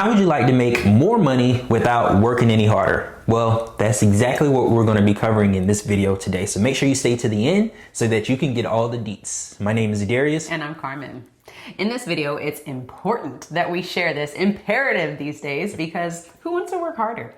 How would you like to make more money without working any harder? Well, that's exactly what we're going to be covering in this video today. So make sure you stay to the end so that you can get all the deets. My name is Darius. And I'm Carmen. In this video, it's important that we share this imperative these days because who wants to work harder?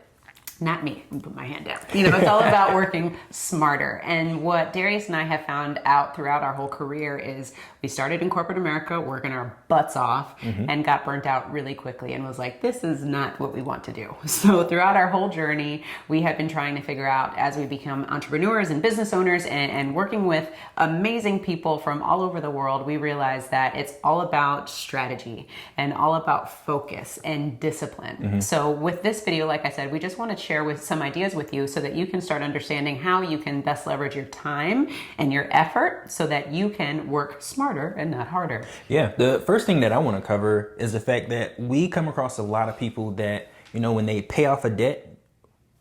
Not me. I'm put my hand down. You know, it's all about working smarter. And what Darius and I have found out throughout our whole career is we started in corporate America working our butts off and got burnt out really quickly and was like, this is not what we want to do. So throughout our whole journey, we have been trying to figure out as we become entrepreneurs and business owners and working with amazing people from all over the world, we realized that it's all about strategy and all about focus and discipline. So with this video, like I said, we just want to share with some ideas with you so that you can start understanding how you can best leverage your time and your effort so that you can work smarter and not harder. Yeah, the first thing that I want to cover is the fact that we come across a lot of people that, you know, when they pay off a debt,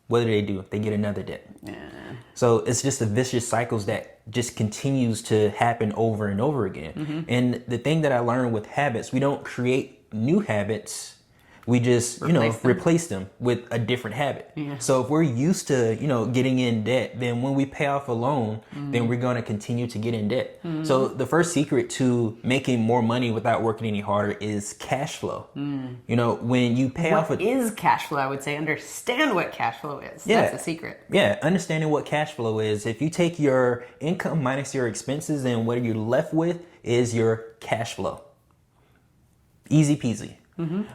what do? They get another debt. Yeah. So it's just a vicious cycles that just continues to happen over and over again. And the thing that I learned with habits, we don't create new habits. We just, replace them with a different habit. Yeah. So if we're used to, getting in debt, then when we pay off a loan, then we're going to continue to get in debt. So the first secret to making more money without working any harder is cash flow. When you pay off What is cash flow? I would say understand what cash flow is. Yeah. That's the secret. Yeah, understanding what cash flow is. If you take your income minus your expenses, and what you're left with is your cash flow. Easy peasy.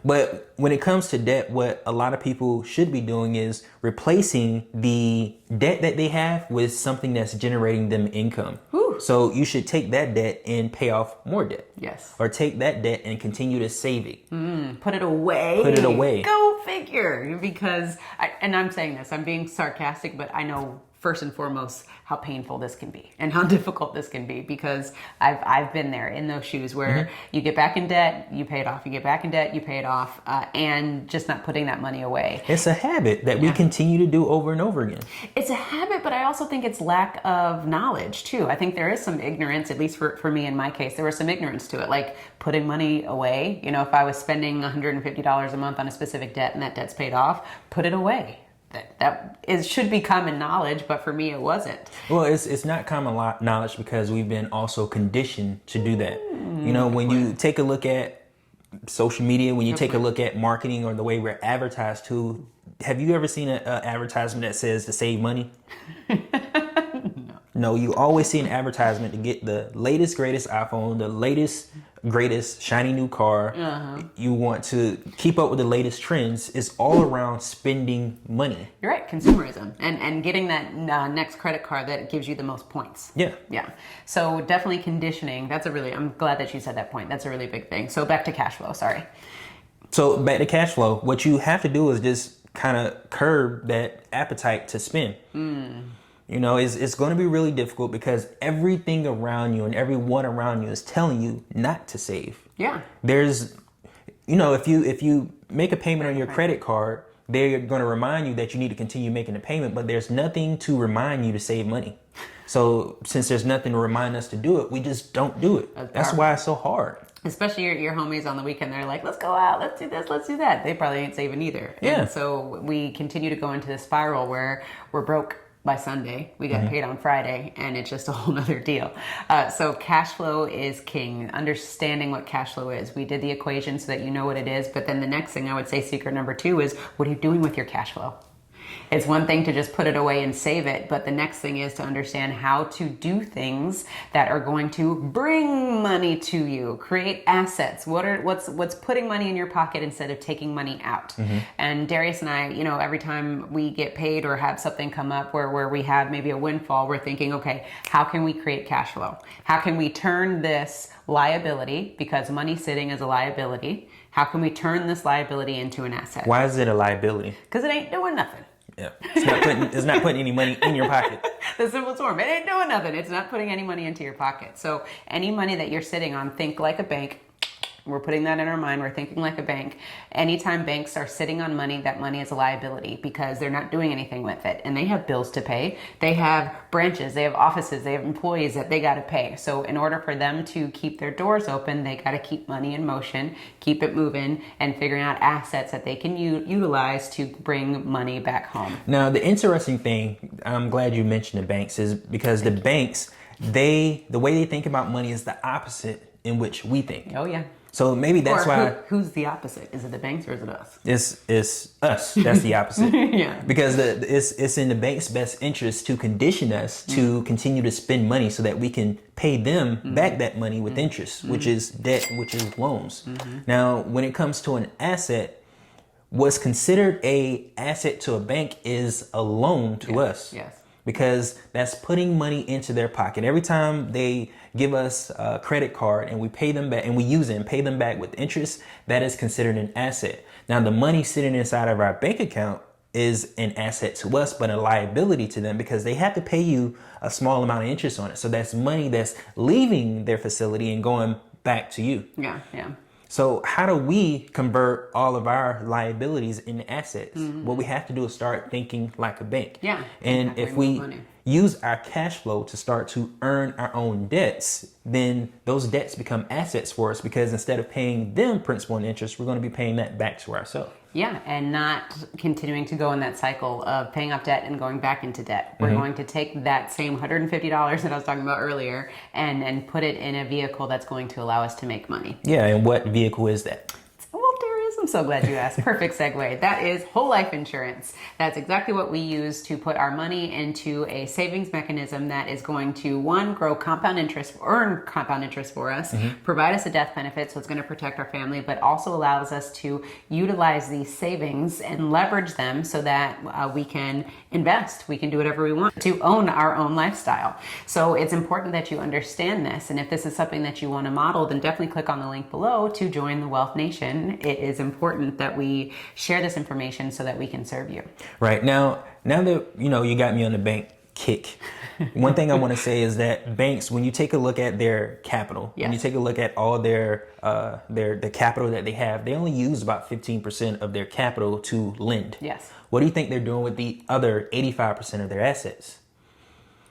But when it comes to debt, what a lot of people should be doing is replacing the debt that they have with something that's generating them income. Whew. So you should take that debt and pay off more debt. Yes. Or take that debt and continue to save it. Put it away. Put it away. Go figure. Because, and I'm saying this, I'm being sarcastic, but I know first and foremost how painful this can be and how difficult this can be, because I've been there in those shoes where you get back in debt, you pay it off, you get back in debt, you pay it off, and just not putting that money away. It's a habit that we continue to do over and over again. It's a habit, but I also think it's lack of knowledge too. I think there is some ignorance, at least for me in my case, there was some ignorance to it, like putting money away. If I was spending $150 a month on a specific debt and that debt's paid off, put it away. That should be common knowledge, but for me it wasn't. Well, it's not common knowledge because we've been also conditioned to do that. When you take a look at social media, when you take a look at marketing or the way we're advertised to, have you ever seen an advertisement that says to save money? No, you always see an advertisement to get the latest, greatest iPhone, the latest, greatest, shiny new car. You want to keep up with the latest trends. It's all around spending money. You're right, consumerism and getting that next credit card that gives you the most points. Yeah. Yeah. So definitely conditioning. I'm glad that you said that point. That's a really big thing. So back to cash flow, sorry. So back to cash flow, what you have to do is just kind of curb that appetite to spend. It's going to be really difficult because everything around you and everyone around you is telling you not to save. Yeah. There's, if you make a payment on your credit card, they're going to remind you that you need to continue making the payment, but there's nothing to remind you to save money. So since there's nothing to remind us to do it, we just don't do it. That's why it's so hard. Especially your homies on the weekend, they're like, let's go out, let's do this, let's do that. They probably ain't saving either. Yeah. And so we continue to go into this spiral where we're broke by Sunday, we get paid on Friday, and it's just a whole nother deal. So cash flow is king. Understanding what cash flow is. We did the equation so that you know what it is, but then the next thing I would say, secret number 2 is, what are you doing with your cash flow? It's one thing to just put it away and save it, but the next thing is to understand how to do things that are going to bring money to you, create assets. What's putting money in your pocket instead of taking money out? And Darius and I, every time we get paid or have something come up where we have maybe a windfall, we're thinking, okay, how can we create cash flow? How can we turn this liability, because money sitting is a liability, how can we turn this liability into an asset? Why is it a liability? Because it ain't doing nothing. Yeah, it's not putting any money in your pocket. The simple form. It ain't doing nothing. It's not putting any money into your pocket. So any money that you're sitting on, think like a bank. We're putting that in our mind. We're thinking like a bank. Anytime banks are sitting on money, that money is a liability because they're not doing anything with it. And they have bills to pay. They have branches, they have offices, they have employees that they got to pay. So in order for them to keep their doors open, they got to keep money in motion, keep it moving, and figuring out assets that they can utilize to bring money back home. Now, the interesting thing, I'm glad you mentioned the banks, is because the banks, the way they think about money is the opposite in which we think. Oh, yeah. So maybe that's why. Who's the opposite? Is it the banks or is it us? It's us. That's the opposite. Yeah. Because it's in the bank's best interest to condition us to continue to spend money so that we can pay them back that money with interest, which is debt, which is loans. Now, when it comes to an asset, what's considered a asset to a bank is a loan to us. Yes. Because that's putting money into their pocket. Every time they give us a credit card and we pay them back and we use it and pay them back with interest, that is considered an asset. Now, the money sitting inside of our bank account is an asset to us, but a liability to them because they have to pay you a small amount of interest on it. So that's money that's leaving their facility and going back to you. Yeah, yeah. So how do we convert all of our liabilities into assets? What we have to do is start thinking like a bank. Yeah. And if we use our cash flow to start to earn our own debts, then those debts become assets for us because instead of paying them principal and interest, we're going to be paying that back to ourselves. Yeah, and not continuing to go in that cycle of paying off debt and going back into debt. We're going to take that same $150 that I was talking about earlier and put it in a vehicle that's going to allow us to make money. Yeah, and what vehicle is that? Well, Darius, I'm so glad you asked. Perfect segue. That is whole life insurance. That's exactly what we use to put our money into a savings mechanism that is going to, one, grow compound interest, earn compound interest for us, provide us a death benefit, so it's going to protect our family, but also allows us to utilize these savings and leverage them so that we can invest. We can do whatever we want to own our own lifestyle. So it's important that you understand this. And if this is something that you want to model, then definitely click on the link below to join the Wealth Nation. It is important that we share this information so that we can serve you. Right. Now that, you got me on the bank kick, one thing I want to say is that banks, when you take a look at their capital, when you take a look at all the capital that they have, they only use about 15% of their capital to lend. Yes. What do you think they're doing with the other 85% of their assets?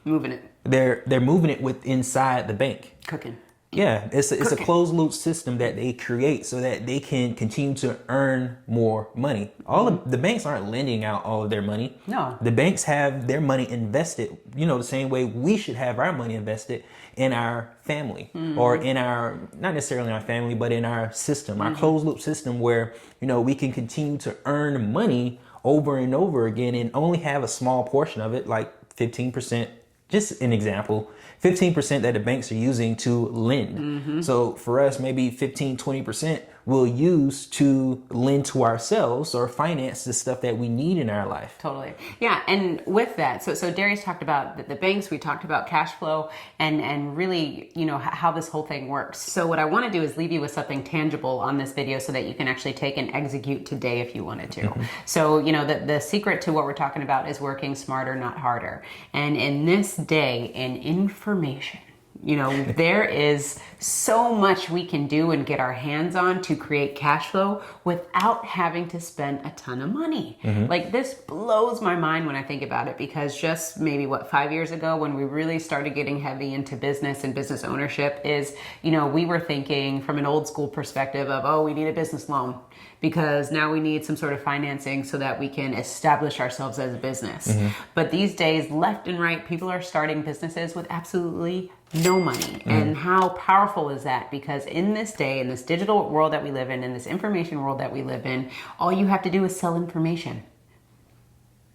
Moving it. They're moving it with inside the bank. Cooking. Yeah, it's a closed loop system that they create so that they can continue to earn more money. All of the banks aren't lending out all of their money. No. The banks have their money invested, the same way we should have our money invested in our family or in our, not necessarily in our family, but in our system, our closed loop system where, we can continue to earn money over and over again and only have a small portion of it, like 15%, just an example, 15% that the banks are using to lend. So for us, maybe 15-20% we'll use to lend to ourselves or finance the stuff that we need in our life. Totally. Yeah. And with that, so Darius talked about the banks, we talked about cash flow and really, how this whole thing works. So what I want to do is leave you with something tangible on this video so that you can actually take and execute today if you wanted to. So, the secret to what we're talking about is working smarter, not harder. And in this day in information, there is so much we can do and get our hands on to create cash flow without having to spend a ton of money. Like, this blows my mind when I think about it, because just maybe 5 years ago when we really started getting heavy into business and business ownership is, we were thinking from an old school perspective of, oh, we need a business loan because now we need some sort of financing so that we can establish ourselves as a business. But these days, left and right, people are starting businesses with absolutely no money. And how powerful is that? Because in this day, in this digital world that we live in this information world that we live in, all you have to do is sell information.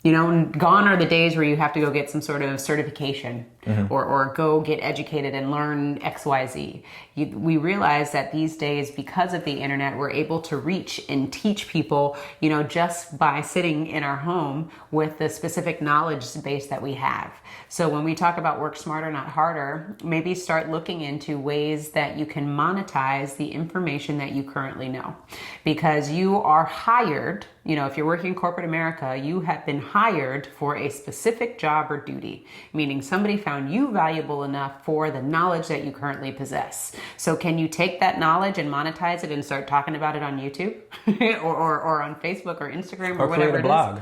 Gone are the days where you have to go get some sort of certification or go get educated and learn XYZ. We realize that these days, because of the internet, we're able to reach and teach people, just by sitting in our home with the specific knowledge base that we have. So when we talk about work smarter, not harder, maybe start looking into ways that you can monetize the information that you currently know. Because you are hired, if you're working in corporate America, you have been hired for a specific job or duty, meaning somebody found found you valuable enough for the knowledge that you currently possess. So can you take that knowledge and monetize it and start talking about it on YouTube or on Facebook or Instagram or whatever create a blog?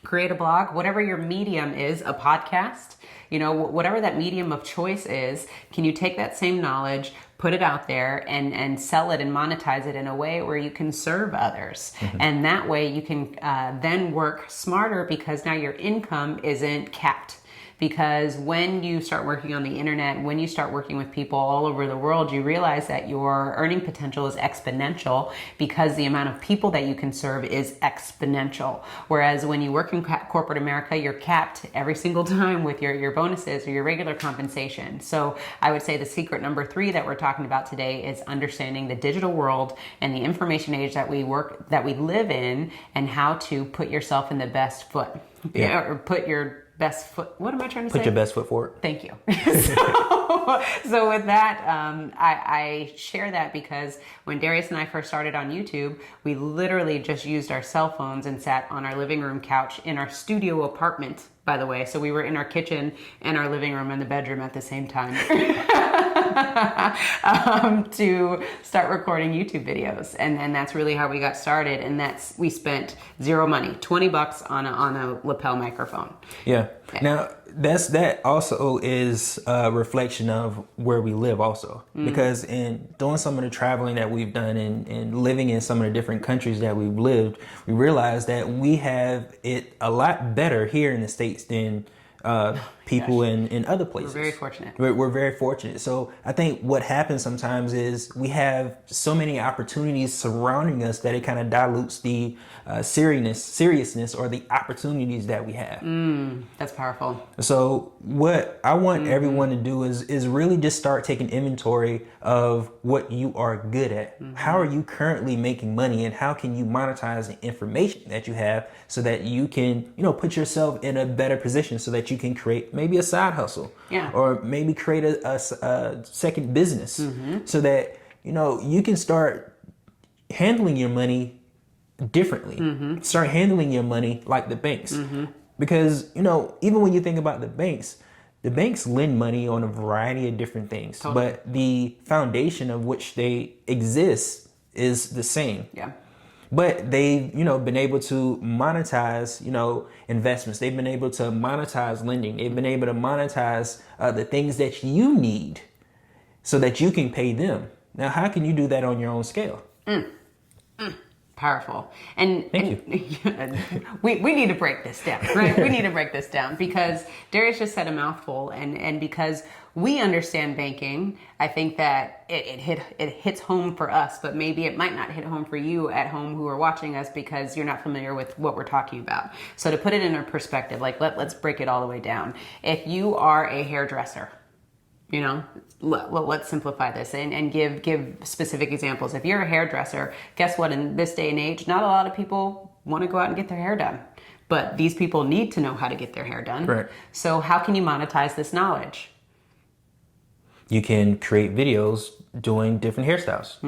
Create a blog, whatever your medium is, a podcast, you know, whatever that medium of choice is. Can you take that same knowledge, put it out there and sell it and monetize it in a way where you can serve others? And that way you can then work smarter, because now your income isn't capped. Because when you start working on the internet, when you start working with people all over the world, you realize that your earning potential is exponential, because the amount of people that you can serve is exponential. Whereas when you work in corporate America, you're capped every single time with your bonuses or your regular compensation. So I would say the secret number 3 that we're talking about today is understanding the digital world and the information age that we live in, and how to put yourself in the best foot. Or put your best foot. What am I trying to say? Put your best foot forward. Thank you. So with that, I share that because when Darius and I first started on YouTube, we literally just used our cell phones and sat on our living room couch in our studio apartment, by the way. So we were in our kitchen and our living room and the bedroom at the same time. To start recording YouTube videos, and that's really how we got started. And we spent zero money, $20 on a lapel microphone. Yeah. Now that also is a reflection of where we live also, because in doing some of the traveling that we've done and living in some of the different countries that we've lived, we realized that we have it a lot better here in the States than people in other places. We're very fortunate. We're very fortunate. So I think what happens sometimes is we have so many opportunities surrounding us that it kind of dilutes the seriousness or the opportunities that we have. That's powerful. So what I want everyone to do is really just start taking inventory of what you are good at. How are you currently making money, and how can you monetize the information that you have so that you can, put yourself in a better position so that you can create maybe a side hustle, or maybe create a second business, so that you can start handling your money differently. Start handling your money like the banks, because even when you think about the banks lend money on a variety of different things, but the foundation of which they exist is the same. But they've, been able to monetize, investments. They've been able to monetize lending. They've been able to monetize the things that you need so that you can pay them. Now, how can you do that on your own scale? Powerful. And Thank you. we need to break this down, right? We need to break this down because Darius just said a mouthful, and because we understand banking, I think that it hits home for us, but maybe it might not hit home for you at home who are watching us because you're not familiar with what we're talking about. So to put it in a perspective, let's break it all the way down. If you are a hairdresser, let's simplify this and give specific examples. If you're a hairdresser, guess what? In this day and age, not a lot of people want to go out and get their hair done, but these people need to know how to get their hair done. Correct. So how can you monetize this knowledge? You can create videos doing different hairstyles.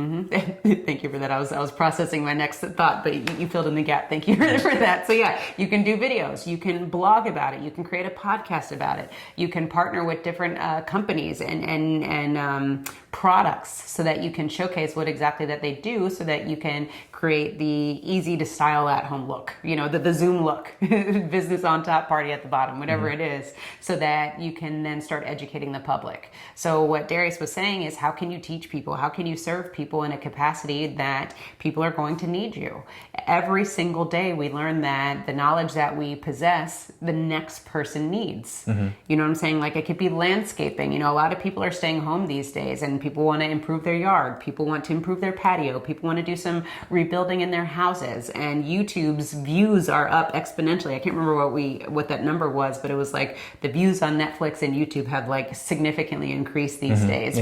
Thank you for that. I was processing my next thought, but you filled in the gap. Thank you for that. So yeah, you can do videos. You can blog about it. You can create a podcast about it. You can partner with different companies and products so that you can showcase what exactly that they do, so that you can create the easy to style at home look, the Zoom look, business on top, party at the bottom, whatever it is, so that you can then start educating the public. So what Darius was saying is, how can you teach people? How can you serve people in a capacity that people are going to need you? Every single day we learn that the knowledge that we possess, the next person needs. You know what I'm saying? Like, it could be landscaping. A lot of people are staying home these days and people want to improve their yard. People want to improve their patio. People want to do some rebuilding in their houses, and YouTube's views are up exponentially. I can't remember what that number was, but it was like the views on Netflix and YouTube have like significantly increased these days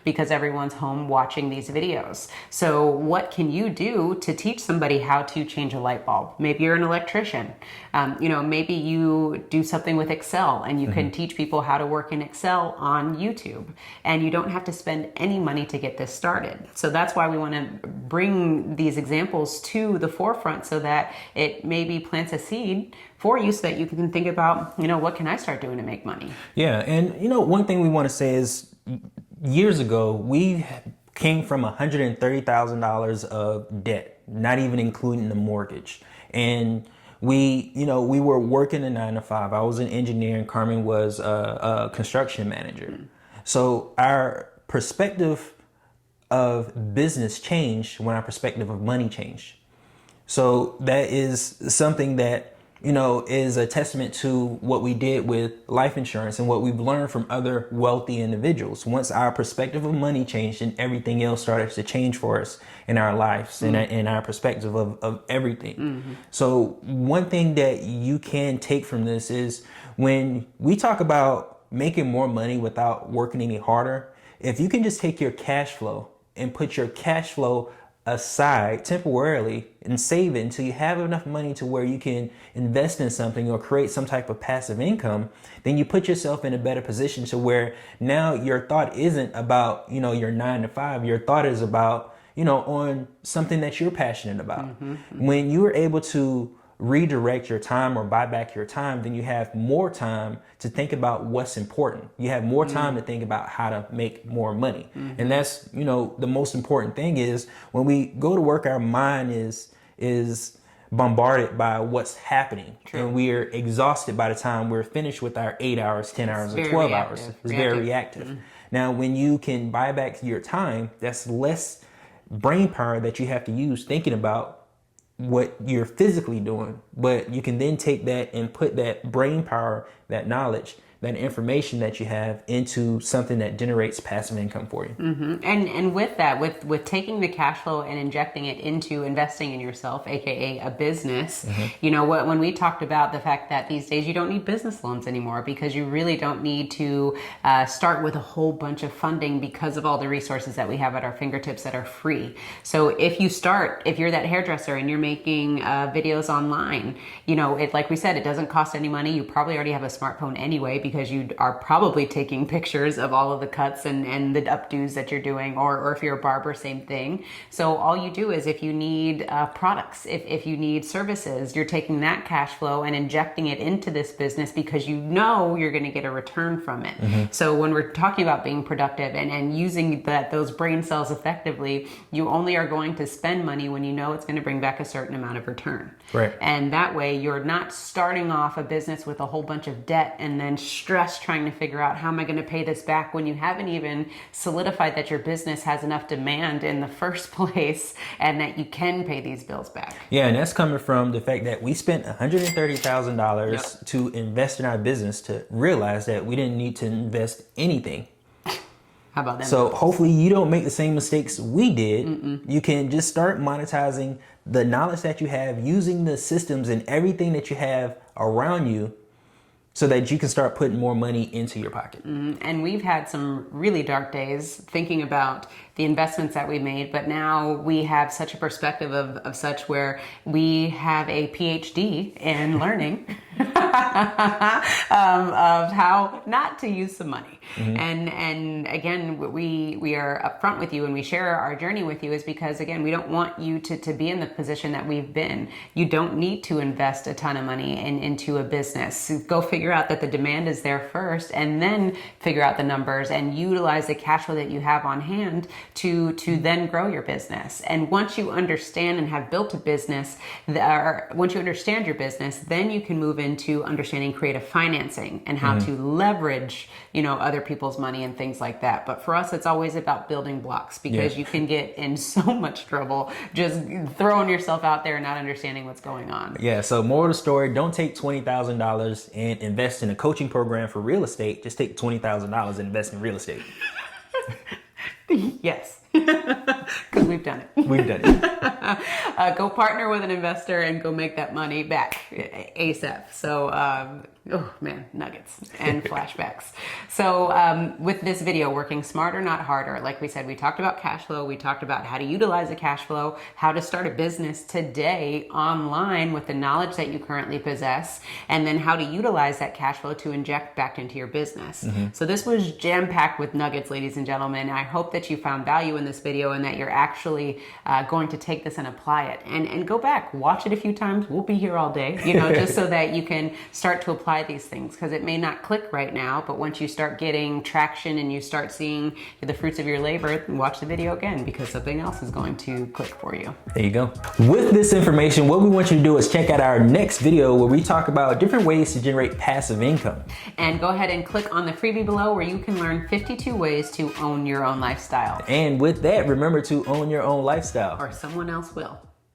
because everyone's home watching these videos. So what can you do to teach somebody how to change a light bulb? Maybe you're an electrician. Maybe you do something with Excel and you can teach people how to work in Excel on YouTube, and you don't have to spend any money to get this started. So that's why we want to bring these examples to the forefront so that it maybe plants a seed for you so that you can think about, what can I start doing to make money? Yeah. And, one thing we want to say is years ago, we came from $130,000 of debt, not even including the mortgage. And we were working a 9 to 5. I was an engineer and Carmen was a construction manager. So our perspective of business changed when our perspective of money changed. So that is something that, is a testament to what we did with life insurance and what we've learned from other wealthy individuals. Once our perspective of money changed, and everything else started to change for us in our lives and in our perspective of everything. So one thing that you can take from this is when we talk about making more money without working any harder, if you can just take your cash flow and put your cash flow aside temporarily and save it until you have enough money to where you can invest in something or create some type of passive income, then you put yourself in a better position to where now your thought isn't about, your 9 to 5. Your thought is about, on something that you're passionate about. When you're able to redirect your time or buy back your time, then you have more time to think about what's important. You have more time to think about how to make more money. And that's, the most important thing is when we go to work, our mind is bombarded by what's happening. True. And we're exhausted by the time we're finished with our 8 hours, 10 hours, or 12 hours. It's very reactive. Now, when you can buy back your time, that's less brain power that you have to use thinking about what you're physically doing, but you can then take that and put that brain power, that knowledge, that information that you have into something that generates passive income for you. And with that, with taking the cash flow and injecting it into investing in yourself, aka a business, when we talked about the fact that these days you don't need business loans anymore because you really don't need to start with a whole bunch of funding because of all the resources that we have at our fingertips that are free. So if you're that hairdresser and you're making videos online, like we said, it doesn't cost any money. You probably already have a smartphone anyway because you are probably taking pictures of all of the cuts and the updos that you're doing, or if you're a barber, same thing. So all you do is if you need products, if you need services, you're taking that cash flow and injecting it into this business because you're going to get a return from it. So when we're talking about being productive and using those brain cells effectively, you only are going to spend money when you know it's going to bring back a certain amount of return. Right. And that way you're not starting off a business with a whole bunch of debt and then stress trying to figure out how am I going to pay this back when you haven't even solidified that your business has enough demand in the first place and that you can pay these bills back. Yeah, and that's coming from the fact that we spent $130,000 to invest in our business to realize that we didn't need to invest anything. How about that? So hopefully you don't make the same mistakes we did. You can just start monetizing the knowledge that you have, using the systems and everything that you have around you so that you can start putting more money into your pocket. And we've had some really dark days thinking about the investments that we made, but now we have such a perspective of such where we have a PhD in learning of how not to use some money. And again, we are upfront with you and we share our journey with you is because, again, we don't want you to be in the position that we've been. You don't need to invest a ton of money into a business. Go figure out that the demand is there first and then figure out the numbers and utilize the cash flow that you have on hand to then grow your business. And once you understand and have built a business, once you understand your business, then you can move into understanding creative financing and how to leverage, other people's money and things like that. But for us, it's always about building blocks because you can get in so much trouble just throwing yourself out there and not understanding what's going on. Yeah. So moral of the story, don't take $20,000 and invest in a coaching program for real estate. Just take $20,000 and invest in real estate. Yes. Because we've done it. We've done it. Go partner with an investor and go make that money back ASAP. So, oh man, nuggets and flashbacks. So with this video, working smarter, not harder, like we said, we talked about cash flow. We talked about how to utilize a cash flow, how to start a business today online with the knowledge that you currently possess, and then how to utilize that cash flow to inject back into your business. So this was jam-packed with nuggets, ladies and gentlemen. I hope that you found value in this video and that you're actually going to take this and apply it. And go back, watch it a few times. We'll be here all day, you know, just so that you can start to apply these things, because it may not click right now, but once you start getting traction and you start seeing the fruits of your labor, watch the video again, because something else is going to click for you. There you go. With this information, what we want you to do is check out our next video where we talk about different ways to generate passive income. And go ahead and click on the freebie below where you can learn 52 ways to own your own lifestyle. And with that, remember to own your own lifestyle. Or someone else will.